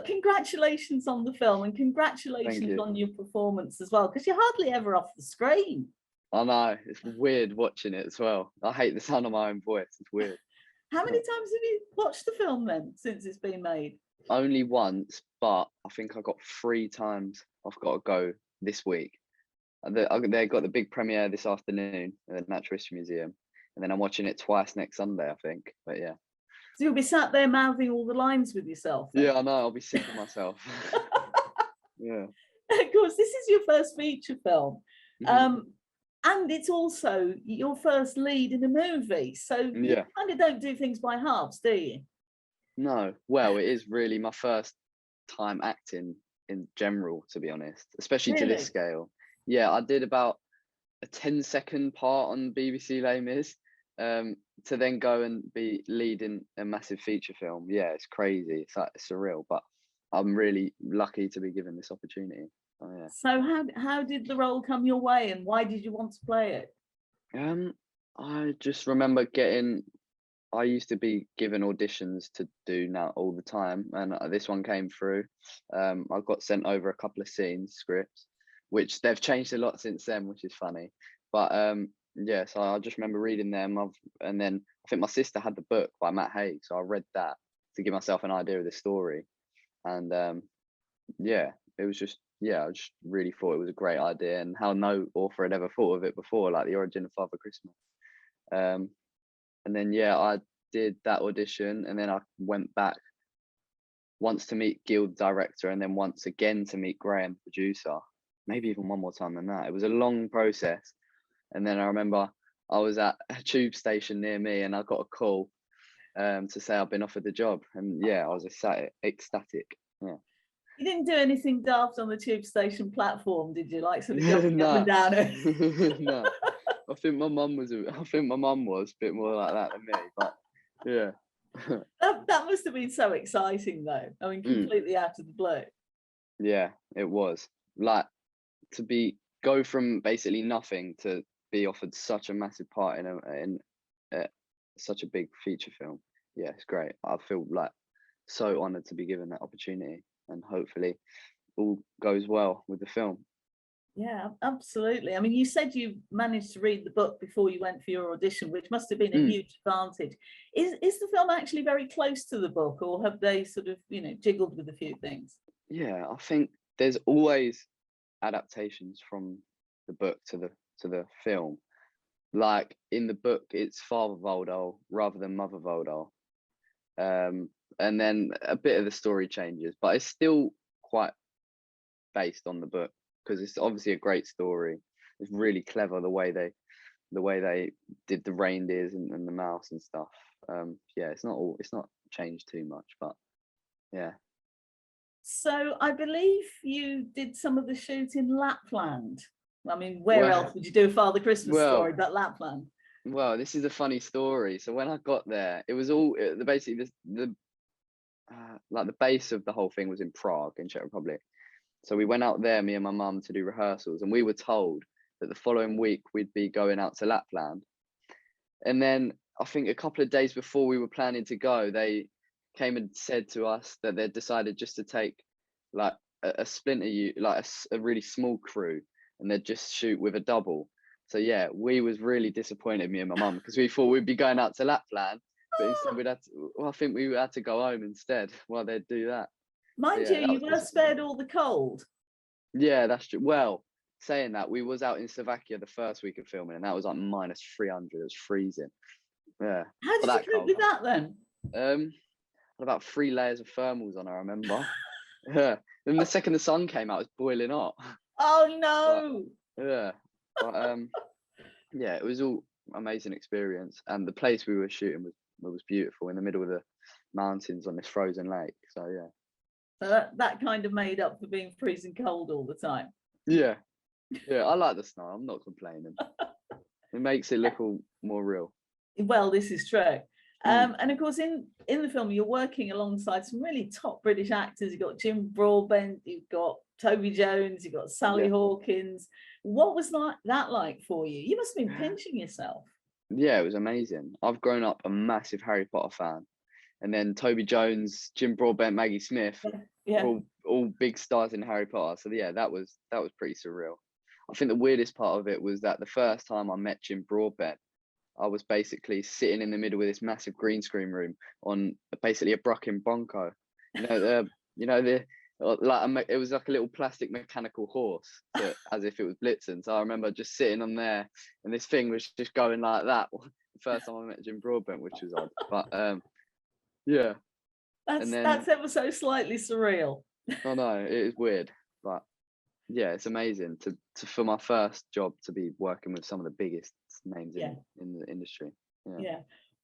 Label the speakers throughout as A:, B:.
A: look, congratulations on the film, and
B: Thank
A: congratulations
B: you.
A: on your performance as well, because you're hardly ever off the screen.
B: I know, it's weird watching it as well. I hate the sound of my own voice. It's weird.
A: How many times have you watched the film then since it's been made?
B: Only once, but I think I got 3 times I've got to go this week. They got the big premiere this afternoon at the Natural History Museum, and then I'm watching it twice next Sunday, I think. But yeah.
A: So you'll be sat there mouthing all the lines with yourself then?
B: Yeah, I know. I'll be sick of myself. Yeah.
A: Of course, this is your first feature film.
B: Mhm.
A: And it's also your first lead in a movie. So you
B: Yeah.
A: kind of don't do things by halves, do you?
B: No. Well, it is really my first time acting in general, to be honest, especially to
A: Really?
B: this scale. Yeah, I did about a 10-second part on BBC Les Mis, to then go and be leading a massive feature film. Yeah, it's crazy. It's like surreal, but I'm really lucky to be given this opportunity. Oh yeah.
A: So how did the role come your way, and why did you want to play it?
B: I just remember I used to be given auditions to do now all the time, and this one came through. I got sent over a couple of scripts, which they've changed a lot since then, which is funny. But yeah, so I just remember reading them, and then I think my sister had the book by Matt Haig, so I read that to give myself an idea of the story, and yeah, it was just I just really thought it was a great idea, and how no author had ever thought of it before, like the origin of Father Christmas. And then yeah, I did that audition, and then I went back once to meet Guild director, and then once again to meet Graham, producer, maybe even one more time than that. It was a long process. And then I remember I was at a tube station near me, and I got a call to say I've been offered the job, and yeah, I was ecstatic. Yeah.
A: You didn't do anything daft on the tube station platform, did you? Like sort of jumping up and down it?
B: No. I think my mum was a bit more like that than me, but yeah.
A: That must have been so exciting though. I mean, completely out of the blue.
B: Yeah, it was. Like, to go from basically nothing to be offered such a massive part in such a big feature film. Yeah, it's great. I feel like so honoured to be given that opportunity, and hopefully all goes well with the film.
A: Yeah, absolutely. I mean, you said you managed to read the book before you went for your audition, which must have been a huge advantage. Is the film actually very close to the book, or have they sort of, jiggled with a few things?
B: Yeah, I think there's always adaptations from the book to the film. Like in the book, it's Father Voldal rather than Mother Voldal. And then a bit of the story changes, but it's still quite based on the book, because it's obviously a great story. It's really clever the way they did the reindeers and the mouse and stuff. Yeah, it's not changed too much, but yeah.
A: So I believe you did some of the shoot in Lapland. I mean, where else would you do a Father Christmas story but Lapland?
B: Well, this is a funny story. So when I got there, it was all basically the like the base of the whole thing was in Prague in Czech Republic. So we went out there, me and my mum, to do rehearsals, and we were told that the following week we'd be going out to Lapland. And then I think a couple of days before we were planning to go, they came and said to us that they'd decided just to take like a a really small crew, and they'd just shoot with a double. So yeah, we was really disappointed, me and my mum, because we thought we'd be going out to Lapland, but instead I think we had to go home instead while they'd do that.
A: Mind you, you were spared all the cold.
B: Yeah, that's true. Well, saying that, we was out in Slovakia the first week of filming, and that was like -300. It was freezing. Yeah.
A: How did you cope with that then?
B: Had about 3 layers of thermals on, I remember. Yeah. Then the second the sun came out, it was boiling hot.
A: Oh no.
B: But, yeah. But yeah, it was all amazing experience, and the place we were shooting was beautiful in the middle of the mountains on this frozen lake. So yeah.
A: So that kind of made up for being freezing cold all the time.
B: Yeah. Yeah, I like the snow. I'm not complaining. It makes it look all more real.
A: Well, this is true. And of course, in the film, you're working alongside some really top British actors. You've got Jim Broadbent, you've got Toby Jones, you've got Sally Hawkins. What was that like for you? You must have been pinching yourself.
B: Yeah, it was amazing. I've grown up a massive Harry Potter fan, and then Toby Jones, Jim Broadbent, Maggie Smith,
A: Yeah.
B: all big stars in Harry Potter. So yeah, that was pretty surreal. I think the weirdest part of it was that the first time I met Jim Broadbent, I was basically sitting in the middle of this massive green screen room on basically a Bruckin Bronco. It was like a little plastic mechanical horse, as if it was Blitzen. So I remember just sitting on there, and this thing was just going like that. The first time I met Jim Broadbent, which was odd, but yeah.
A: That's ever so slightly surreal.
B: I know it is weird, but yeah, it's amazing to for my first job to be working with some of the biggest names in the industry. Yeah.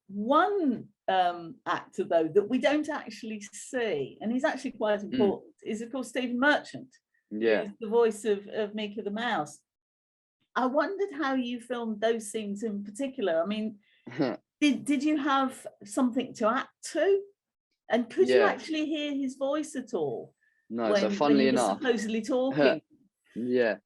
A: One actor though that we don't actually see, and he's actually quite important, is of course Stephen Merchant.
B: Yeah,
A: who's the voice of Mika the Mouse. I wondered how you filmed those scenes in particular. I mean, did you have something to act to, and could you actually hear his voice at all?
B: No, so funnily enough,
A: supposedly talking.
B: Yeah,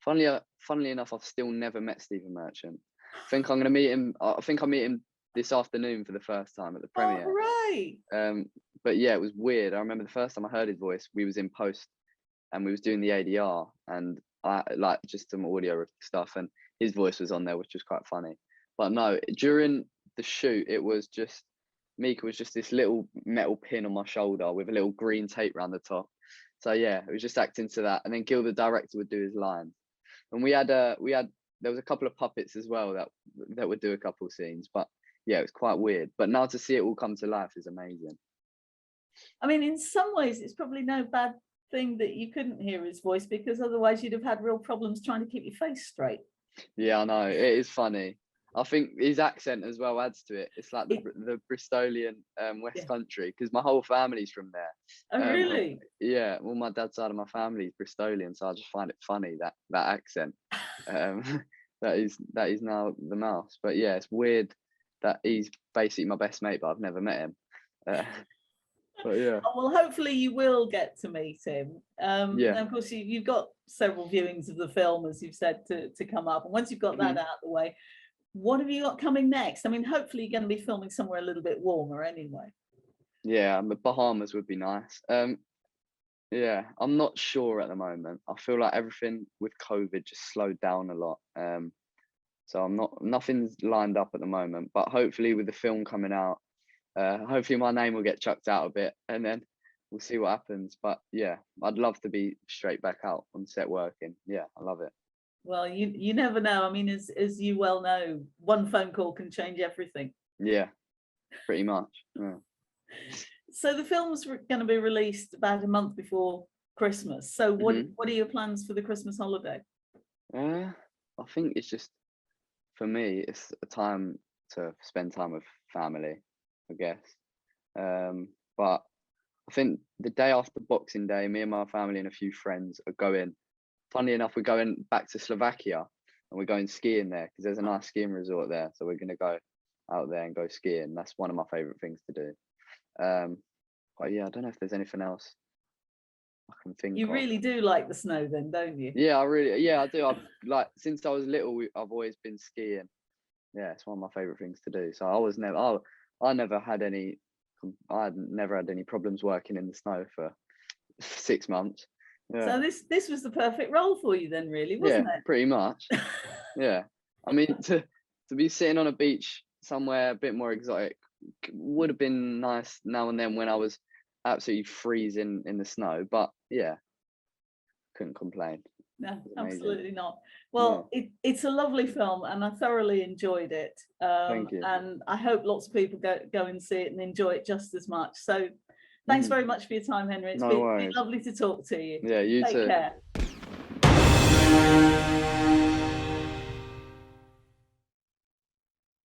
B: funnily enough, I've still never met Stephen Merchant. I think I'm going to meet him. I think I meet him this afternoon for the first time at the premiere.
A: Oh, right.
B: But yeah, it was weird. I remember the first time I heard his voice, we was in post and we was doing the ADR, and I like just some audio stuff, and his voice was on there, which was quite funny. But no, during the shoot, it was just Mika was just this little metal pin on my shoulder with a little green tape around the top. So yeah, it was just acting to that, and then Gil, the director, would do his lines, and we had there was a couple of puppets as well that would do a couple of scenes. But yeah, it was quite weird. But now to see it all come to life is amazing.
A: I mean, in some ways, it's probably no bad thing that you couldn't hear his voice, because otherwise you'd have had real problems trying to keep your face straight.
B: Yeah, I know, it is funny. I think his accent as well adds to it. It's like the Bristolian West Country, because my whole family's from there.
A: Oh, really?
B: Yeah, well, my dad's side of my family is Bristolian, so I just find it funny that accent. that is now the Mouse. But yeah, it's weird that he's basically my best mate, but I've never met him. But yeah.
A: Well, hopefully you will get to meet him. And of course, you've got several viewings of the film, as you've said, to come up. And once you've got that out of the way, what have you got coming next? I mean, hopefully you're going to be filming somewhere a little bit warmer anyway.
B: Yeah, the Bahamas would be nice. Yeah, I'm not sure at the moment. I feel like everything with COVID just slowed down a lot. So nothing's lined up at the moment, but hopefully with the film coming out, hopefully my name will get chucked out a bit, and then we'll see what happens. But yeah, I'd love to be straight back out on set working. Yeah, I love it.
A: Well, you never know. I mean, as you well know, one phone call can change everything.
B: Yeah, pretty much. Yeah.
A: So the film's going to be released about a month before Christmas. So what are your plans for the Christmas holiday?
B: I think it's just, for me, it's a time to spend time with family, I guess. But I think the day after Boxing Day, me and my family and a few friends are going. Funny enough, we're going back to Slovakia, and we're going skiing there because there's a nice skiing resort there. So we're going to go out there and go skiing. That's one of my favourite things to do. But yeah, I don't know if there's anything else I can think of.
A: You really do like the snow then, don't you?
B: Yeah, I do. I've since I was little, I've always been skiing. Yeah, it's one of my favourite things to do. So I never had any problems working in the snow for 6 months. Yeah.
A: So this was the perfect role for you then, really, wasn't it?
B: Pretty much. Yeah. I mean, to be sitting on a beach somewhere a bit more exotic would have been nice now and then when I was absolutely freezing in the snow. But yeah, couldn't complain.
A: No, absolutely not. Well, it's a lovely film, and I thoroughly enjoyed it.
B: Thank you.
A: And I hope lots of people go and see it and enjoy it just as much. So thanks very much for your time, Henry. It's been lovely to talk to you.
B: Yeah, you too.
A: Take care.